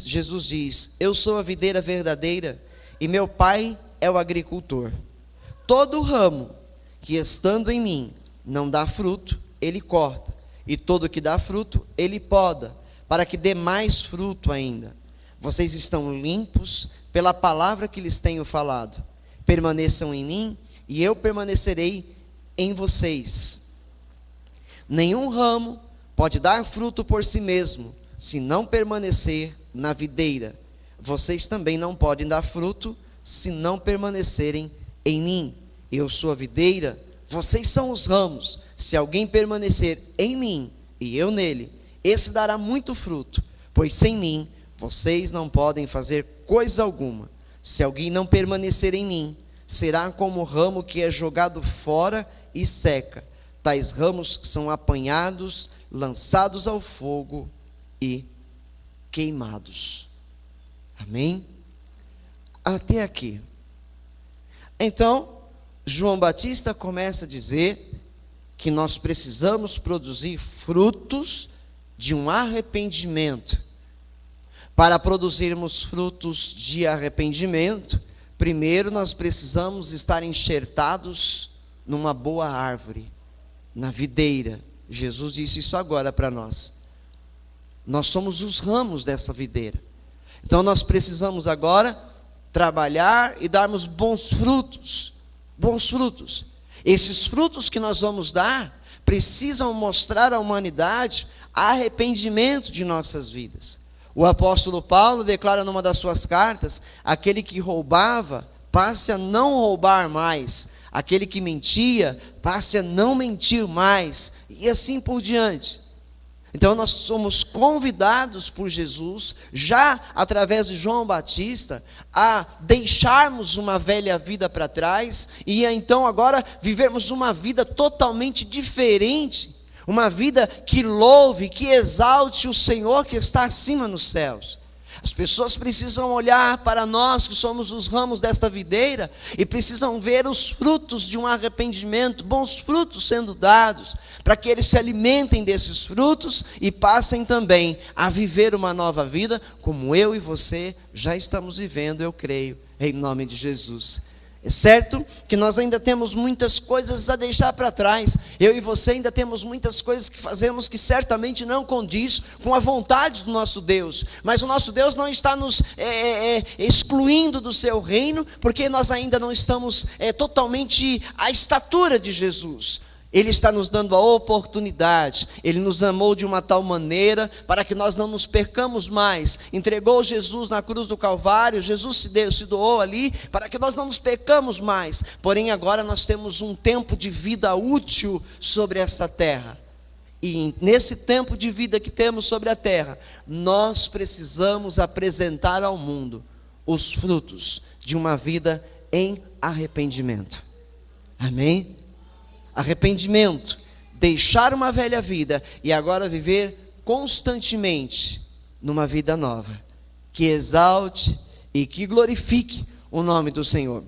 Jesus diz: eu sou a videira verdadeira e meu Pai é o agricultor. Todo ramo que estando em mim não dá fruto, ele corta, e todo que dá fruto, ele poda, para que dê mais fruto ainda. Vocês estão limpos pela palavra que lhes tenho falado. Permaneçam em mim, e eu permanecerei em vocês. Nenhum ramo pode dar fruto por si mesmo, se não permanecer na videira. Vocês também não podem dar fruto, se não permanecerem em mim. Eu sou a videira, vocês são os ramos. Se alguém permanecer em mim e eu nele, esse dará muito fruto, pois sem mim vocês não podem fazer coisa alguma. Se alguém não permanecer em mim, será como o ramo que é jogado fora e seca. Tais ramos são apanhados, lançados ao fogo e queimados. Amém? Até aqui. Então, João Batista começa a dizer que nós precisamos produzir frutos de um arrependimento. Para produzirmos frutos de arrependimento, primeiro nós precisamos estar enxertados numa boa árvore, na videira. Jesus disse isso agora para nós. Nós somos os ramos dessa videira. Então nós precisamos agora trabalhar e darmos bons frutos. Bons frutos. Esses frutos que nós vamos dar precisam mostrar à humanidade arrependimento de nossas vidas. O apóstolo Paulo declara numa das suas cartas: aquele que roubava, passe a não roubar mais. Aquele que mentia, passe a não mentir mais. E assim por diante. Então nós somos convidados por Jesus, já através de João Batista, a deixarmos uma velha vida para trás, e então agora vivermos uma vida totalmente diferente, uma vida que louve, que exalte o Senhor que está acima nos céus. As pessoas precisam olhar para nós que somos os ramos desta videira e precisam ver os frutos de um arrependimento, bons frutos sendo dados, para que eles se alimentem desses frutos e passem também a viver uma nova vida, como eu e você já estamos vivendo, eu creio, em nome de Jesus. É certo que nós ainda temos muitas coisas a deixar para trás. Eu e você ainda temos muitas coisas que fazemos que certamente não condiz com a vontade do nosso Deus. Mas o nosso Deus não está nos excluindo do seu reino, porque nós ainda não estamos totalmente à estatura de Jesus. Ele está nos dando a oportunidade. Ele nos amou de uma tal maneira para que nós não nos percamos mais. Entregou Jesus na cruz do Calvário. Jesus se doou ali para que nós não nos percamos mais. Porém agora nós temos um tempo de vida útil sobre essa terra. E nesse tempo de vida que temos sobre a terra, nós precisamos apresentar ao mundo os frutos de uma vida em arrependimento. Amém? Arrependimento, deixar uma velha vida e agora viver constantemente numa vida nova, que exalte e que glorifique o nome do Senhor.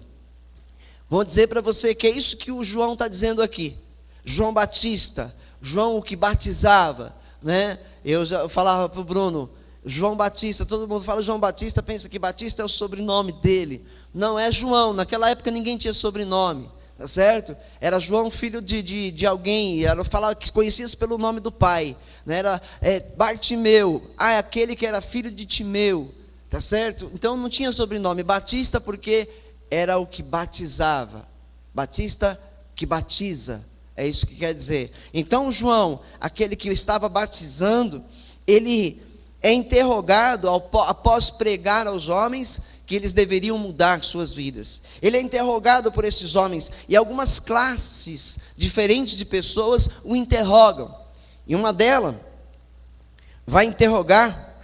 Vou dizer para você que é isso que o João está dizendo aqui. João Batista, João o que batizava, né? Eu já falava para o Bruno, João Batista, todo mundo fala João Batista, pensa que Batista é o sobrenome dele. Não, é João, naquela época ninguém tinha sobrenome. Tá certo? Era João, filho de alguém, falava que conhecia-se pelo nome do pai, né? Era Bartimeu, aquele que era filho de Timeu, tá certo? Então não tinha sobrenome. Batista porque era o que batizava, Batista que batiza, é isso que quer dizer. Então João, aquele que estava batizando, ele é interrogado após pregar aos homens que eles deveriam mudar suas vidas. Ele é interrogado por esses homens, e algumas classes diferentes de pessoas o interrogam. E uma delas vai interrogar,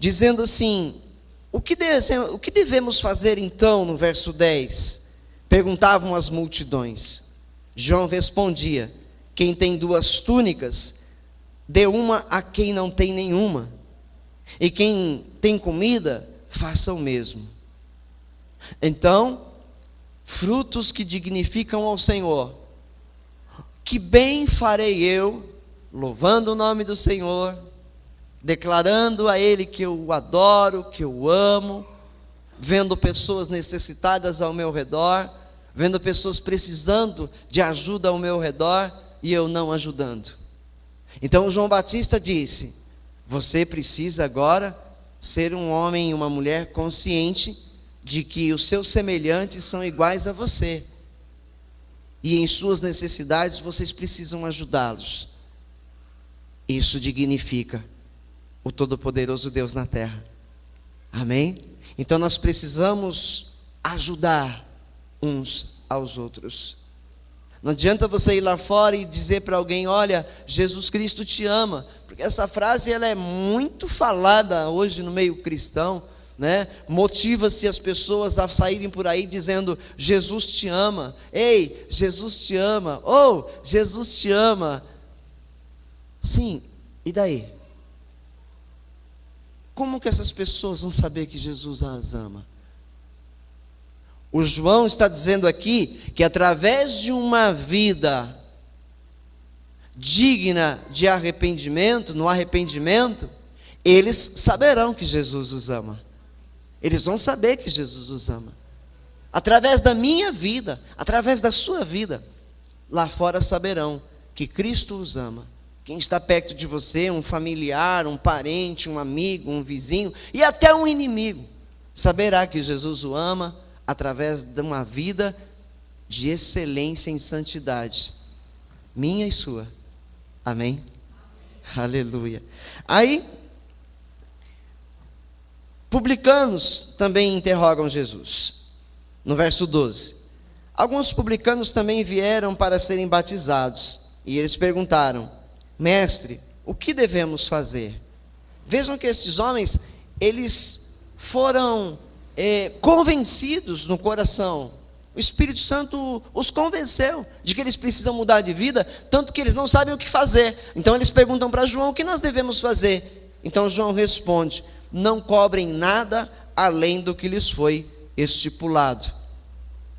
dizendo assim: o que devemos fazer então, no verso 10? Perguntavam as multidões. João respondia: quem tem 2 túnicas, dê uma a quem não tem nenhuma. E quem tem comida, faça o mesmo. Então, frutos que dignificam ao Senhor. Que bem farei eu, louvando o nome do Senhor, declarando a Ele que eu o adoro, que eu o amo, vendo pessoas necessitadas ao meu redor, vendo pessoas precisando de ajuda ao meu redor e eu não ajudando. Então João Batista disse: você precisa agora ser um homem e uma mulher consciente de que os seus semelhantes são iguais a você, e em suas necessidades vocês precisam ajudá-los. Isso dignifica o Todo-Poderoso Deus na terra. Amém? Então nós precisamos ajudar uns aos outros. Não adianta você ir lá fora e dizer para alguém: olha, Jesus Cristo te ama, porque essa frase ela é muito falada hoje no meio cristão, né? Motiva-se as pessoas a saírem por aí dizendo: Jesus te ama, ei, Jesus te ama, ou Jesus te ama. Sim, e daí? Como que essas pessoas vão saber que Jesus as ama? O João está dizendo aqui que através de uma vida digna de arrependimento, no arrependimento, eles saberão que Jesus os ama. Eles vão saber que Jesus os ama. Através da minha vida, através da sua vida, lá fora saberão que Cristo os ama. Quem está perto de você, um familiar, um parente, um amigo, um vizinho e até um inimigo, saberá que Jesus o ama através de uma vida de excelência em santidade, minha e sua. Amém? Aleluia. Aí, publicanos também interrogam Jesus. No verso 12. Alguns publicanos também vieram para serem batizados. E eles perguntaram: mestre, o que devemos fazer? Vejam que esses homens, eles foram convencidos no coração. O Espírito Santo os convenceu de que eles precisam mudar de vida, tanto que eles não sabem o que fazer. Então eles perguntam para João: o que nós devemos fazer? Então João responde: não cobrem nada além do que lhes foi estipulado.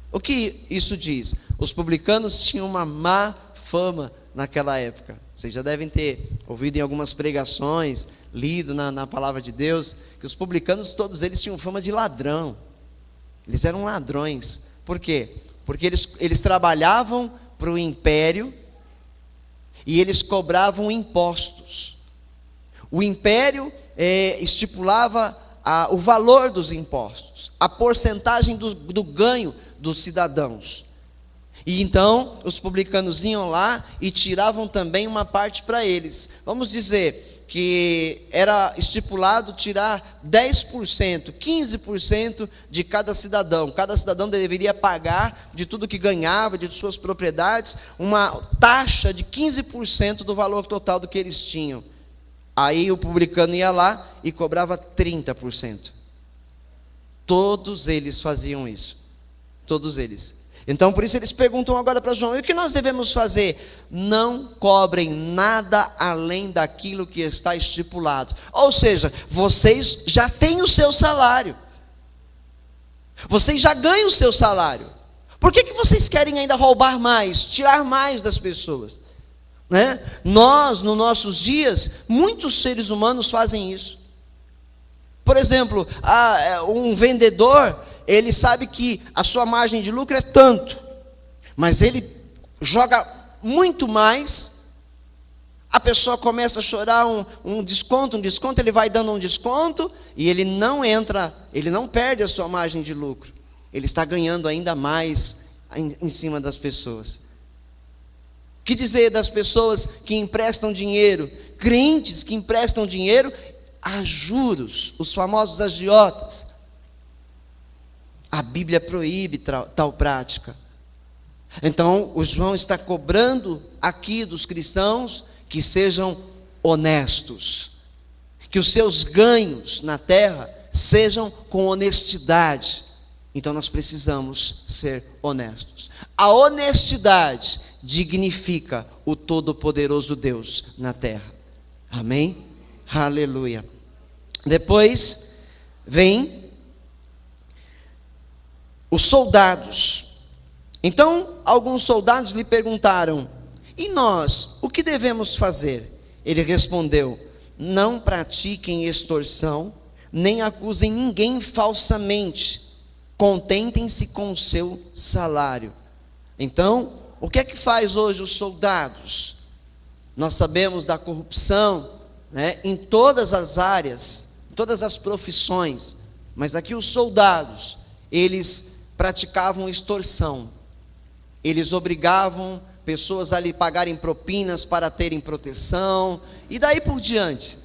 O que isso diz? Os publicanos tinham uma má fama naquela época. Vocês já devem ter ouvido em algumas pregações, lido na palavra de Deus, que os publicanos, todos eles tinham fama de ladrão. Eles eram ladrões. Por quê? Porque eles trabalhavam para o império e eles cobravam impostos. O império estipulava o valor dos impostos, a porcentagem do ganho dos cidadãos. E então os publicanos iam lá e tiravam também uma parte para eles. Vamos dizer que era estipulado tirar 10%, 15% de cada cidadão. Cada cidadão deveria pagar de tudo que ganhava, de suas propriedades, uma taxa de 15% do valor total do que eles tinham. Aí o publicano ia lá e cobrava 30%. Todos eles faziam isso. Todos eles. Então por isso eles perguntam agora para João: e o que nós devemos fazer? Não cobrem nada além daquilo que está estipulado. Ou seja, vocês já têm o seu salário. Vocês já ganham o seu salário. Por que vocês querem ainda roubar mais, tirar mais das pessoas? Né? Nós, nos nossos dias, muitos seres humanos fazem isso. Por exemplo, um vendedor, ele sabe que a sua margem de lucro é tanto, mas ele joga muito mais. A pessoa começa a chorar um desconto, ele vai dando um desconto, e ele não perde a sua margem de lucro, ele está ganhando ainda mais em cima das pessoas. Que dizer das pessoas que emprestam dinheiro, crentes que emprestam dinheiro a juros, os famosos agiotas? A Bíblia proíbe tal prática. Então o João está cobrando aqui dos cristãos que sejam honestos, que os seus ganhos na terra sejam com honestidade. Então nós precisamos ser honestos. A honestidade dignifica o Todo-Poderoso Deus na terra. Amém? Aleluia. Depois vem os soldados. Então alguns soldados lhe perguntaram: e nós, o que devemos fazer? Ele respondeu: não pratiquem extorsão, nem acusem ninguém falsamente. Contentem-se com o seu salário. Então, o que é que faz hoje os soldados? Nós sabemos da corrupção, né, em todas as áreas, em todas as profissões. Mas aqui os soldados, eles praticavam extorsão. Eles obrigavam pessoas a lhe pagarem propinas para terem proteção, e daí por diante.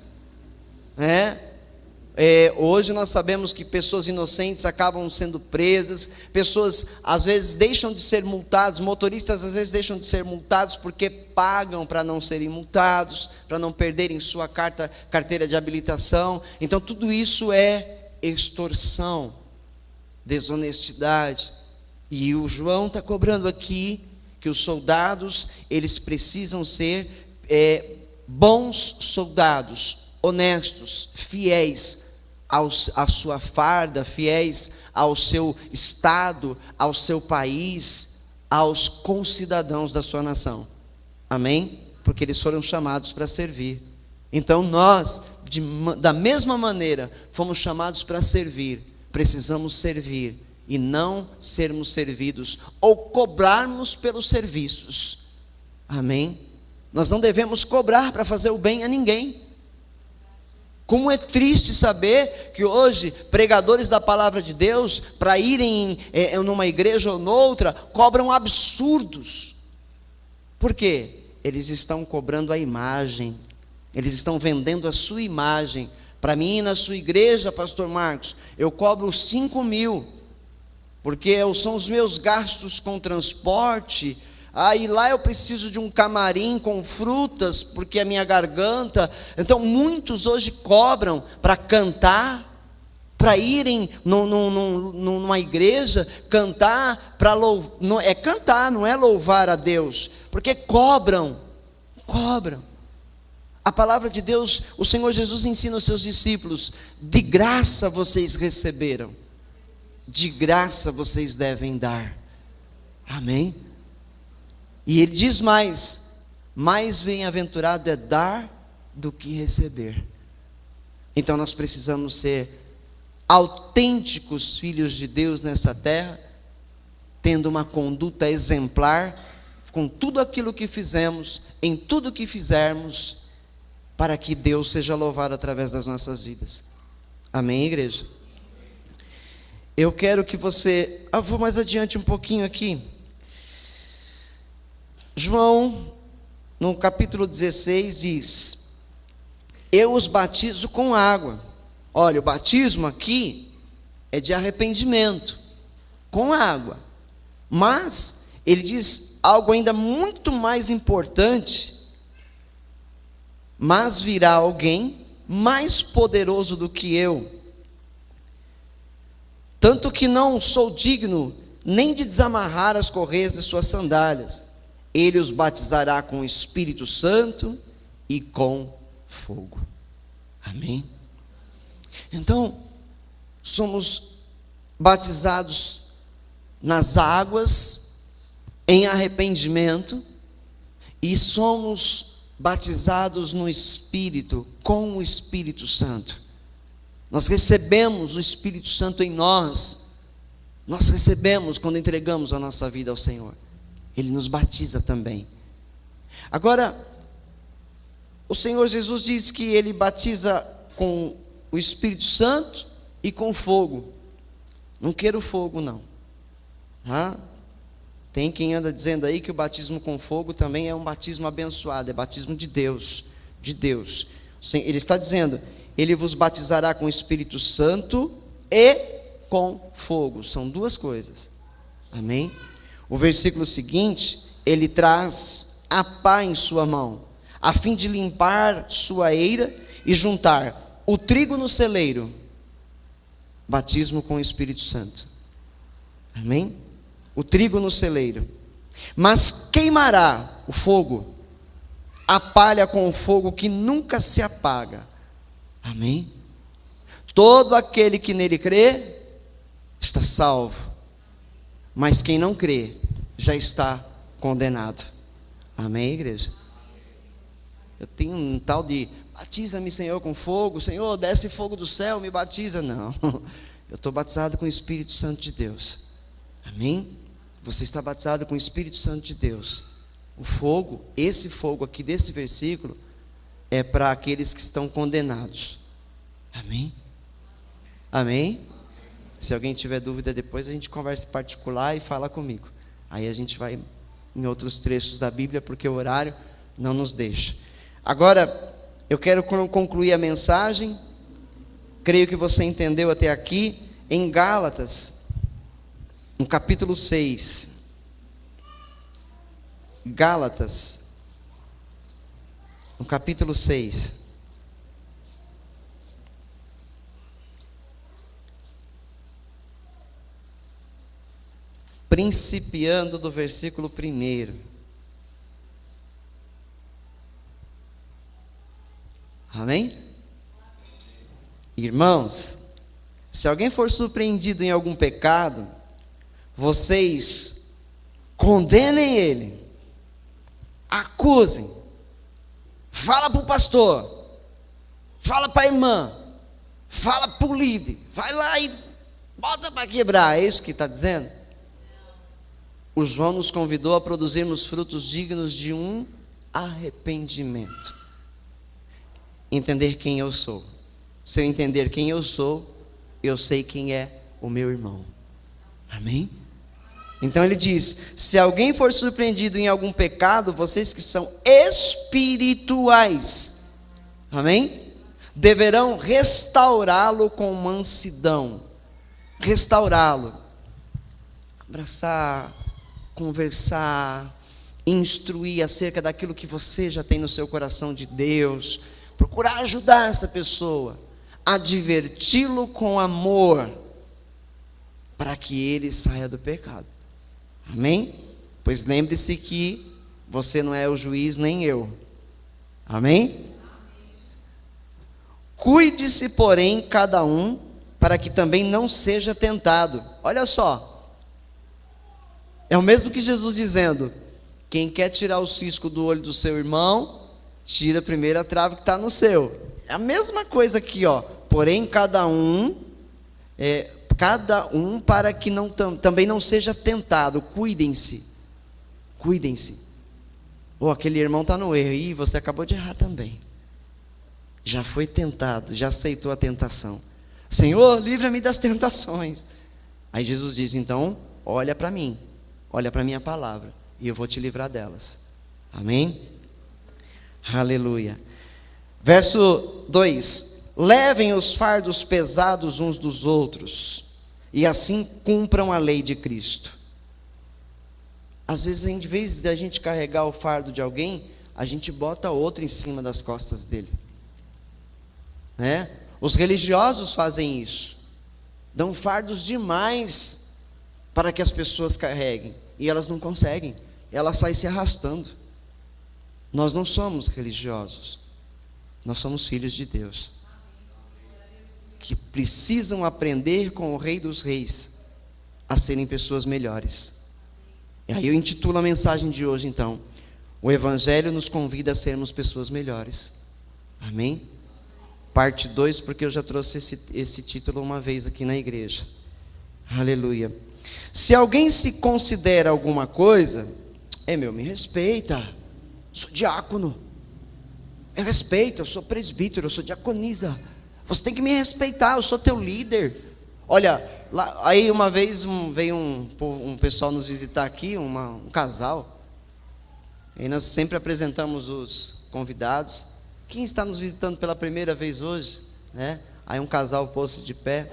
Hoje nós sabemos que pessoas inocentes acabam sendo presas, pessoas às vezes deixam de ser multados, motoristas às vezes deixam de ser multados porque pagam para não serem multados, para não perderem sua carteira de habilitação. Então tudo isso é extorsão, desonestidade. E o João está cobrando aqui que os soldados, eles precisam ser bons soldados, honestos, fiéis à sua farda, fiéis ao seu estado, ao seu país, aos concidadãos da sua nação. Amém? Porque eles foram chamados para servir. Então nós, da mesma maneira, fomos chamados para servir. Precisamos servir e não sermos servidos ou cobrarmos pelos serviços. Amém? Nós não devemos cobrar para fazer o bem a ninguém. Como é triste saber que hoje pregadores da palavra de Deus, para irem numa igreja ou noutra, cobram absurdos. Por quê? Eles estão cobrando a imagem, eles estão vendendo a sua imagem. Para mim, na sua igreja, pastor Marcos, eu cobro 5.000, porque são os meus gastos com transporte. E lá eu preciso de um camarim com frutas, porque a minha garganta. Então muitos hoje cobram para cantar, para irem numa igreja, cantar, para louvar, cantar, não é louvar a Deus, porque cobram. A palavra de Deus, o Senhor Jesus ensina aos seus discípulos: de graça vocês receberam, de graça vocês devem dar. Amém? E ele diz mais bem-aventurado é dar do que receber. Então nós precisamos ser autênticos filhos de Deus nessa terra, tendo uma conduta exemplar, com tudo aquilo que fizemos, em tudo que fizermos, para que Deus seja louvado através das nossas vidas. Amém, igreja? Eu quero que você... vou mais adiante um pouquinho aqui. João, no capítulo 16, diz: eu os batizo com água. Olha, o batismo aqui é de arrependimento, com água. Mas ele diz algo ainda muito mais importante: mas virá alguém mais poderoso do que eu, tanto que não sou digno nem de desamarrar as correias de suas sandálias. Ele os batizará com o Espírito Santo e com fogo. Amém? Então, somos batizados nas águas, em arrependimento, e somos batizados no Espírito, com o Espírito Santo. Nós recebemos o Espírito Santo em nós. Nós recebemos quando entregamos a nossa vida ao Senhor. Ele nos batiza também. Agora, o Senhor Jesus diz que Ele batiza com o Espírito Santo e com fogo. Não quero fogo, não. Tem quem anda dizendo aí que o batismo com fogo também é um batismo abençoado, é batismo de Deus. De Deus. Ele está dizendo: Ele vos batizará com o Espírito Santo e com fogo. São duas coisas. Amém? O versículo seguinte, ele traz a pá em sua mão, a fim de limpar sua eira e juntar o trigo no celeiro. Batismo com o Espírito Santo. Amém? O trigo no celeiro. Mas queimará o fogo, a palha com o fogo que nunca se apaga. Amém? Todo aquele que nele crê está salvo. Mas quem não crê já está condenado. Amém, igreja? Eu tenho um tal de batiza-me, Senhor, com fogo. Senhor, desce fogo do céu, me batiza. Não, eu estou batizado com o Espírito Santo de Deus. Amém? Você está batizado com o Espírito Santo de Deus. O fogo, esse fogo aqui desse versículo, é para aqueles que estão condenados. Amém? Amém? Se alguém tiver dúvida depois, a gente conversa em particular e fala comigo. Aí a gente vai em outros trechos da Bíblia, porque o horário não nos deixa. Agora, eu quero concluir a mensagem. Creio que você entendeu até aqui. Em Gálatas, no capítulo 6. Gálatas, no capítulo 6. Principiando do versículo 1. Amém? Irmãos, se alguém for surpreendido em algum pecado, vocês condenem ele, acusem, fala para o pastor, fala para a irmã, fala para o líder, vai lá e bota para quebrar. É isso que está dizendo? O João nos convidou a produzirmos frutos dignos de um arrependimento. Entender quem eu sou. Se eu entender quem eu sou, eu sei quem é o meu irmão. Amém? Então ele diz: se alguém for surpreendido em algum pecado, vocês que são espirituais, amém? Deverão restaurá-lo com mansidão. Restaurá-lo. Abraçar, conversar, instruir acerca daquilo que você já tem no seu coração de Deus, procurar ajudar essa pessoa, adverti-lo com amor, para que ele saia do pecado. Amém? Pois lembre-se que você não é o juiz nem eu. Amém? Cuide-se, porém, cada um, para que também não seja tentado. Olha só. É o mesmo que Jesus dizendo: quem quer tirar o cisco do olho do seu irmão, tira primeiro a trave que está no seu. É a mesma coisa aqui, ó. Porém, cada um para que também não seja tentado. Cuidem-se. Cuidem-se. Aquele irmão está no erro. E você acabou de errar também. Já foi tentado, já aceitou a tentação. Senhor, livra-me das tentações. Aí Jesus diz: então, olha para mim. Olha para a minha palavra, e eu vou te livrar delas. Amém? Aleluia. Verso 2: levem os fardos pesados uns dos outros, e assim cumpram a lei de Cristo. Às vezes, em vez de a gente carregar o fardo de alguém, a gente bota outro em cima das costas dele, né? Os religiosos fazem isso, dão fardos demais para que as pessoas carreguem, e elas não conseguem, elas saem se arrastando. Nós não somos religiosos, nós somos filhos de Deus, que precisam aprender com o Rei dos Reis a serem pessoas melhores. E aí eu intitulo a mensagem de hoje, então: o Evangelho nos convida a sermos pessoas melhores. Amém? Parte 2, porque eu já trouxe esse título uma vez aqui na igreja. Aleluia. Se alguém se considera alguma coisa, me respeita, sou diácono, me respeita, eu sou presbítero, eu sou diaconisa, você tem que me respeitar, eu sou teu líder. Olha, aí uma vez veio um pessoal nos visitar aqui, um casal, e nós sempre apresentamos os convidados. Quem está nos visitando pela primeira vez hoje, né? Aí um casal pôs-se de pé.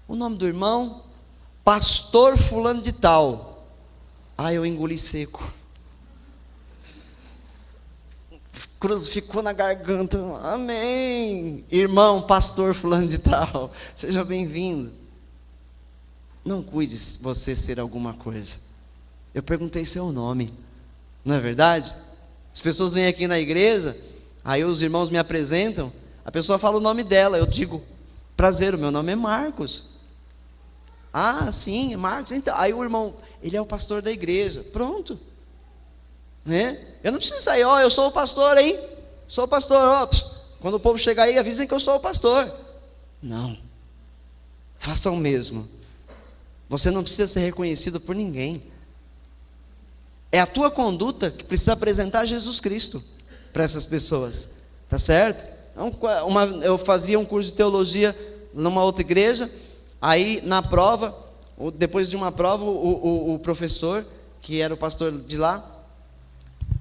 O nome do irmão? Pastor fulano de tal. Eu engoli seco. Ficou na garganta. Amém. Irmão, pastor fulano de tal, seja bem-vindo. Não cuide você ser alguma coisa. Eu perguntei seu nome, não é verdade? As pessoas vêm aqui na igreja, aí os irmãos me apresentam, a pessoa fala o nome dela, eu digo: prazer, o meu nome é Marcos. Sim, Marcos. Então, aí o irmão, ele é o pastor da igreja. Pronto, né? Eu não preciso sair, eu sou o pastor, hein? Sou pastor, ó, quando o povo chegar aí, avisem que eu sou o pastor. Não. Faça o mesmo. Você não precisa ser reconhecido por ninguém. É a tua conduta que precisa apresentar Jesus Cristo para essas pessoas. Tá certo? Então, eu fazia um curso de teologia numa outra igreja. Aí na prova, depois de uma prova, o professor, que era o pastor de lá,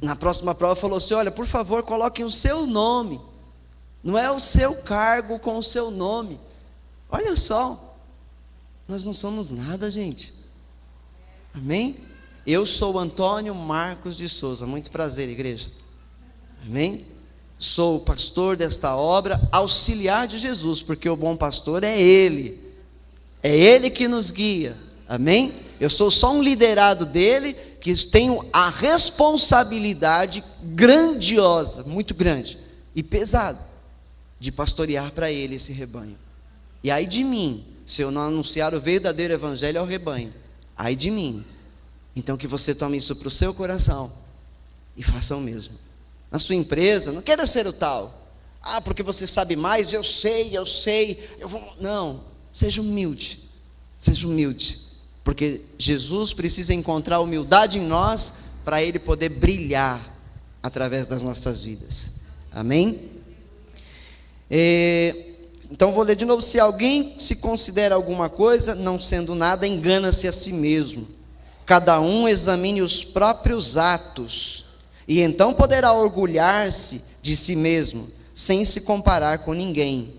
na próxima prova falou assim: olha, por favor, coloquem o seu nome. Não é o seu cargo com o seu nome. Olha só, nós não somos nada, gente. Amém? Eu sou Antônio Marcos de Souza. Muito prazer, igreja. Amém? Sou o pastor desta obra, auxiliar de Jesus, porque o bom pastor é Ele. É Ele que nos guia. Amém? Eu sou só um liderado dele, que tenho a responsabilidade grandiosa, muito grande e pesada, de pastorear para Ele esse rebanho. E aí de mim, se eu não anunciar o verdadeiro evangelho ao rebanho, aí de mim. Então que você tome isso para o seu coração e faça o mesmo. Na sua empresa, não queira ser o tal. Ah, porque você sabe mais, eu sei, eu vou... Não, seja humilde, porque Jesus precisa encontrar humildade em nós, para Ele poder brilhar através das nossas vidas. Amém? Então vou ler de novo: se alguém se considera alguma coisa, não sendo nada, engana-se a si mesmo. Cada um examine os próprios atos, e então poderá orgulhar-se de si mesmo, sem se comparar com ninguém,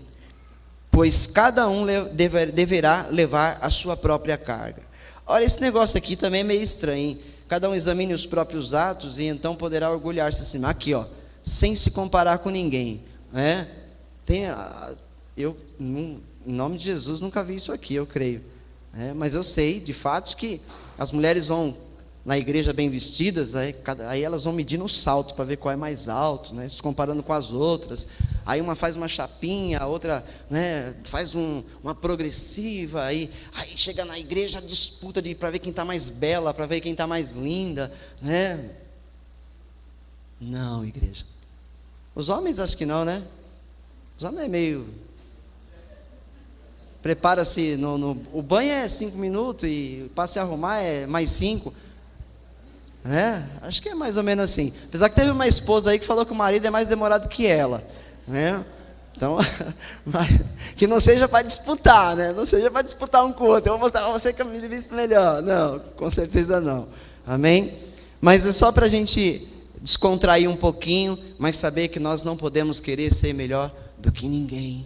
pois cada um deverá levar a sua própria carga. Olha, esse negócio aqui também é meio estranho, hein? Cada um examine os próprios atos, e então poderá orgulhar-se assim. Aqui, ó, sem se comparar com ninguém, né? Eu, em nome de Jesus, nunca vi isso aqui, eu creio. Mas eu sei, de fato, que as mulheres vão na igreja bem vestidas, aí elas vão medir no salto para ver qual é mais alto, né, se comparando com as outras. Aí uma faz uma chapinha, a outra, né, faz uma progressiva, aí chega na igreja, disputa para ver quem está mais bela, para ver quem está mais linda, né? Não, igreja. Os homens acho que não, né? Os homens é meio... Prepara-se, o banho é 5 minutos e para se arrumar é mais 5. Acho que é mais ou menos assim. Apesar que teve uma esposa aí que falou que o marido é mais demorado que ela, né? Então, que não seja para disputar, né? Não seja para disputar um com o outro. Eu vou mostrar para você que eu me visto melhor. Não, com certeza não. Amém? Mas é só para a gente descontrair um pouquinho, mas saber que nós não podemos querer ser melhor do que ninguém.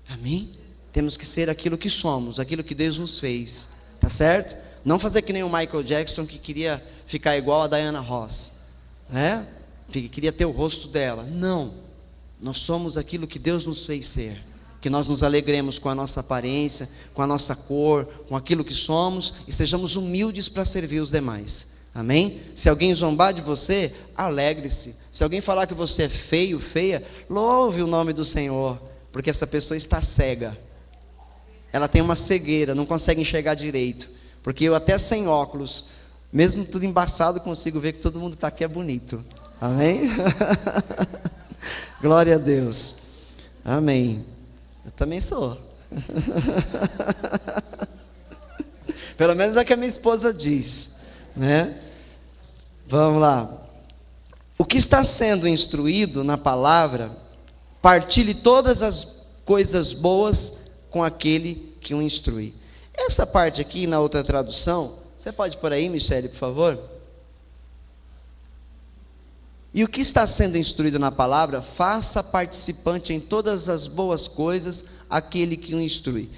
Amém? Temos que ser aquilo que somos, aquilo que Deus nos fez. Tá certo? Não fazer que nem o Michael Jackson, que queria ficar igual a Diana Ross, que queria ter o rosto dela. Não, nós somos aquilo que Deus nos fez ser. Que nós nos alegremos com a nossa aparência, com a nossa cor, com aquilo que somos, e sejamos humildes para servir os demais. Amém? Se alguém zombar de você, alegre-se. Se alguém falar que você é feio, feia, louve o nome do Senhor, porque essa pessoa está cega. Ela tem uma cegueira, não consegue enxergar direito. Porque eu até sem óculos, mesmo tudo embaçado, consigo ver que todo mundo está aqui é bonito. Amém? Glória a Deus. Amém. Eu também sou. Pelo menos é o que a minha esposa diz, né? Vamos lá. O que está sendo instruído na palavra, partilhe todas as coisas boas com aquele que o instrui. Essa parte aqui, na outra tradução, você pode pôr aí, Michele, por favor? E o que está sendo instruído na palavra, faça participante em todas as boas coisas aquele que o instrui.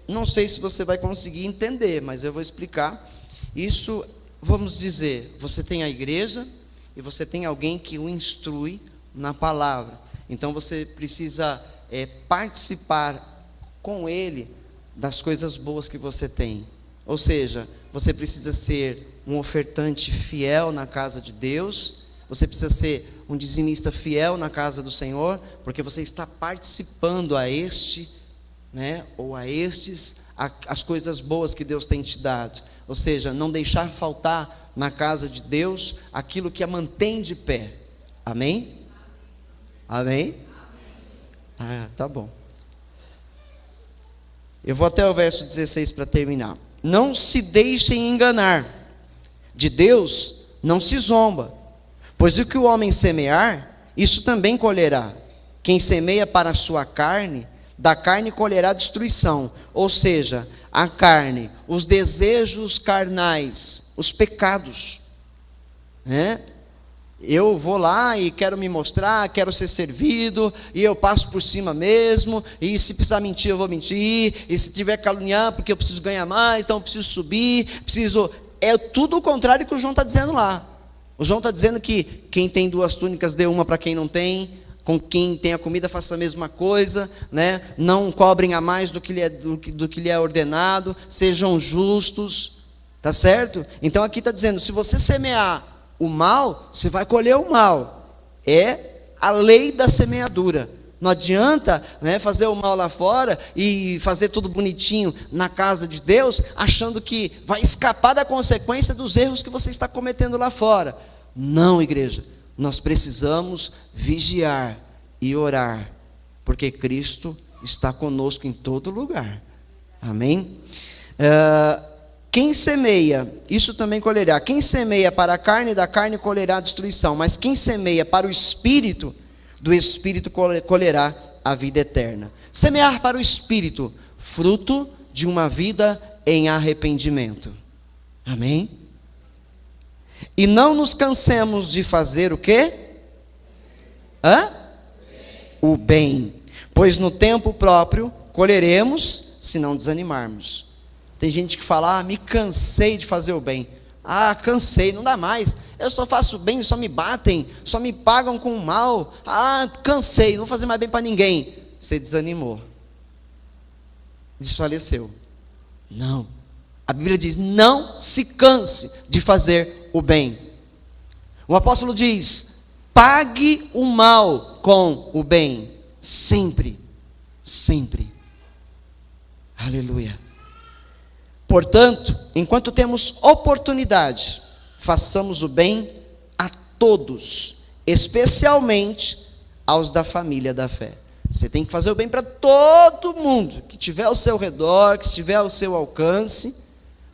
Não sei se você vai conseguir entender, mas eu vou explicar. Isso, vamos dizer, você tem a igreja e você tem alguém que o instrui na palavra. Então você precisa participar com ele das coisas boas que você tem. Ou seja, você precisa ser um ofertante fiel na casa de Deus, você precisa ser um dizimista fiel na casa do Senhor, porque você está participando a este, né, ou a estes, as coisas boas que Deus tem te dado. Ou seja, não deixar faltar na casa de Deus aquilo que a mantém de pé. Amém? Amém? Ah, tá bom. Eu vou até o verso 16 para terminar. Não se deixem enganar. De Deus não se zomba. Pois o que o homem semear, isso também colherá. Quem semeia para a sua carne, da carne colherá destruição. Ou seja, a carne, os desejos carnais, os pecados. Eu vou lá e quero me mostrar, quero ser servido, e eu passo por cima mesmo, e se precisar mentir, eu vou mentir, e se tiver que caluniar, porque eu preciso ganhar mais, então eu preciso subir, É tudo o contrário que o João está dizendo lá. O João está dizendo que quem tem 2 túnicas, dê uma para quem não tem, com quem tem a comida, faça a mesma coisa, né? Não cobrem a mais do que lhe é ordenado, sejam justos, tá certo? Então aqui está dizendo, se você semear o mal, você vai colher o mal. É a lei da semeadura. Não adianta, né, fazer o mal lá fora e fazer tudo bonitinho na casa de Deus, achando que vai escapar da consequência dos erros que você está cometendo lá fora. Não, igreja. Nós precisamos vigiar e orar, porque Cristo está conosco em todo lugar. Amém? Quem semeia, isso também colherá. Quem semeia para a carne, da carne colherá destruição. Mas quem semeia para o Espírito, do Espírito colherá a vida eterna. Semear para o Espírito, fruto de uma vida em arrependimento. Amém? E não nos cansemos de fazer o quê? O bem. Pois no tempo próprio colheremos, se não desanimarmos. Tem gente que fala, me cansei de fazer o bem. Cansei, não dá mais. Eu só faço bem, só me batem, só me pagam com o mal. Cansei, não vou fazer mais bem para ninguém. Você desanimou. Desfaleceu. Não. A Bíblia diz, não se canse de fazer o bem. O apóstolo diz, pague o mal com o bem. Sempre. Sempre. Aleluia. Portanto, enquanto temos oportunidade, façamos o bem a todos, especialmente aos da família da fé. Você tem que fazer o bem para todo mundo que estiver ao seu redor, que estiver ao seu alcance,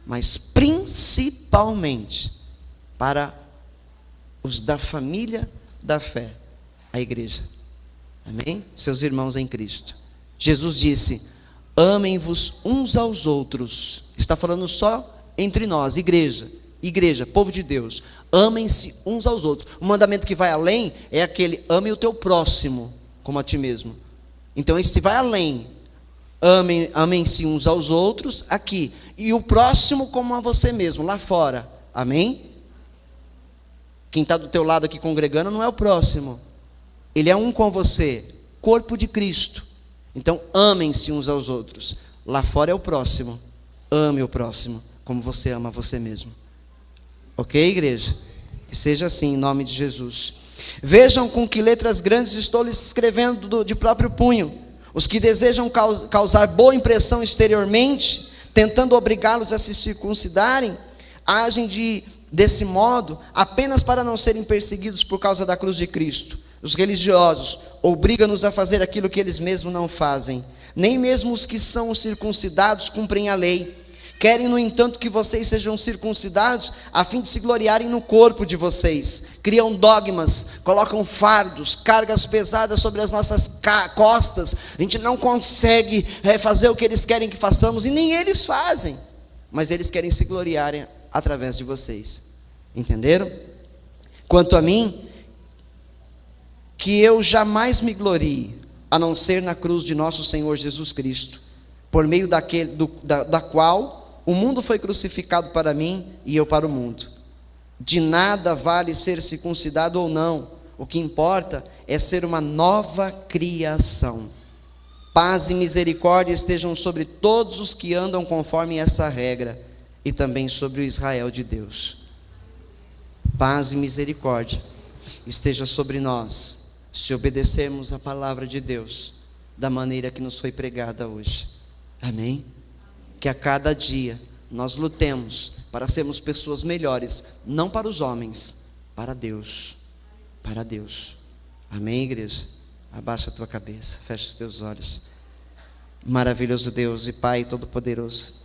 mas principalmente para os da família da fé, a igreja. Amém? Seus irmãos em Cristo. Jesus disse, amem-vos uns aos outros. Está falando só entre nós, igreja, povo de Deus. Amem-se uns aos outros. O mandamento que vai além é aquele, ame o teu próximo como a ti mesmo. Então esse vai além. Amem-se uns aos outros aqui, e o próximo como a você mesmo, lá fora. Amém? Quem está do teu lado aqui congregando não é o próximo. Ele é um com você, corpo de Cristo. Então amem-se uns aos outros. Lá fora é o próximo. Ame o próximo como você ama você mesmo. Ok, igreja? Que seja assim em nome de Jesus. Vejam com que letras grandes estou lhes escrevendo de próprio punho. Os que desejam causar boa impressão exteriormente, tentando obrigá-los a se circuncidarem, agem desse modo apenas para não serem perseguidos por causa da cruz de Cristo. Os religiosos obrigam-nos a fazer aquilo que eles mesmos não fazem. Nem mesmo os que são circuncidados cumprem a lei. Querem, no entanto, que vocês sejam circuncidados, a fim de se gloriarem no corpo de vocês. Criam dogmas, colocam fardos, cargas pesadas sobre as nossas costas. A gente não consegue fazer o que eles querem que façamos, e nem eles fazem. Mas eles querem se gloriarem através de vocês. Entenderam? Quanto a mim, que eu jamais me glorie, a não ser na cruz de nosso Senhor Jesus Cristo, por meio da qual o mundo foi crucificado para mim e eu para o mundo. De nada vale ser circuncidado ou não, o que importa é ser uma nova criação. Paz e misericórdia estejam sobre todos os que andam conforme essa regra, e também sobre o Israel de Deus. Paz e misericórdia esteja sobre nós, se obedecermos a palavra de Deus da maneira que nos foi pregada hoje. Amém? Que a cada dia nós lutemos para sermos pessoas melhores, não para os homens, para Deus. Para Deus. Amém, igreja? Abaixa a tua cabeça, fecha os teus olhos. Maravilhoso Deus e Pai Todo-Poderoso,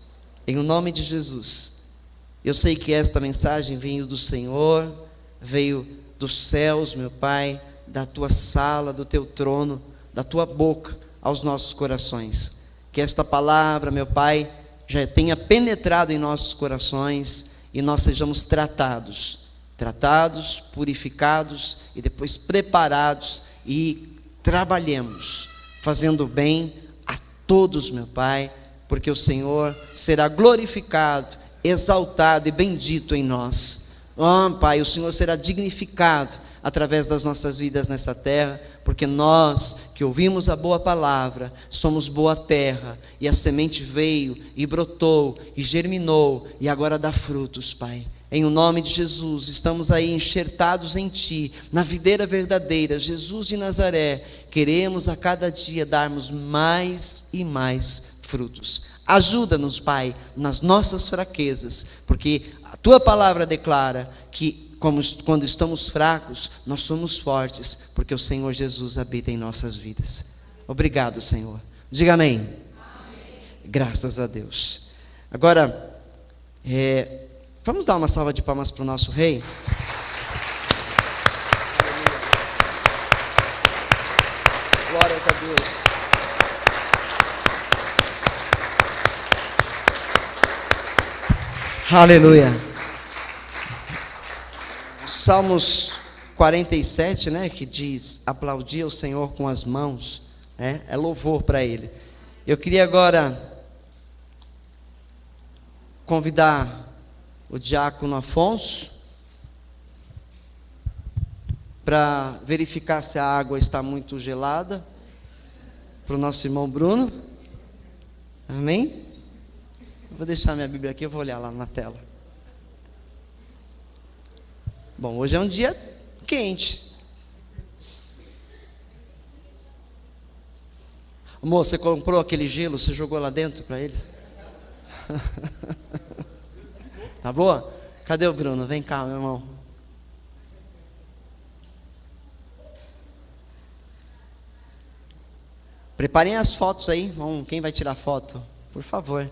em o nome de Jesus, eu sei que esta mensagem veio do Senhor, veio dos céus, meu Pai, da tua sala, do teu trono, da tua boca aos nossos corações. Que esta palavra, meu Pai, já tenha penetrado em nossos corações e nós sejamos tratados, purificados e depois preparados e trabalhemos, fazendo bem a todos, meu Pai, porque o Senhor será glorificado, exaltado e bendito em nós. Pai, o Senhor será dignificado através das nossas vidas nessa terra, porque nós que ouvimos a boa palavra, somos boa terra, e a semente veio, e brotou, e germinou, e agora dá frutos, Pai. Em o nome de Jesus, estamos aí enxertados em Ti, na videira verdadeira, Jesus de Nazaré. Queremos a cada dia darmos mais e mais frutos. Ajuda-nos, Pai, nas nossas fraquezas, porque a Tua palavra declara que quando estamos fracos, nós somos fortes, porque o Senhor Jesus habita em nossas vidas. Obrigado, Senhor. Diga amém. Amém. Graças a Deus. Agora, vamos dar uma salva de palmas para o nosso Rei? Glórias a Deus. Aleluia. Salmos 47, né, que diz: aplaudir o Senhor com as mãos, é louvor para Ele. Eu queria agora convidar o diácono Afonso para verificar se a água está muito gelada, para o nosso irmão Bruno. Amém? Vou deixar minha Bíblia aqui, eu vou olhar lá na tela. Bom, hoje é um dia quente. Amor, você comprou aquele gelo, você jogou lá dentro para eles? Tá boa? Cadê o Bruno? Vem cá, meu irmão. Preparem as fotos aí. Quem vai tirar foto? Por favor.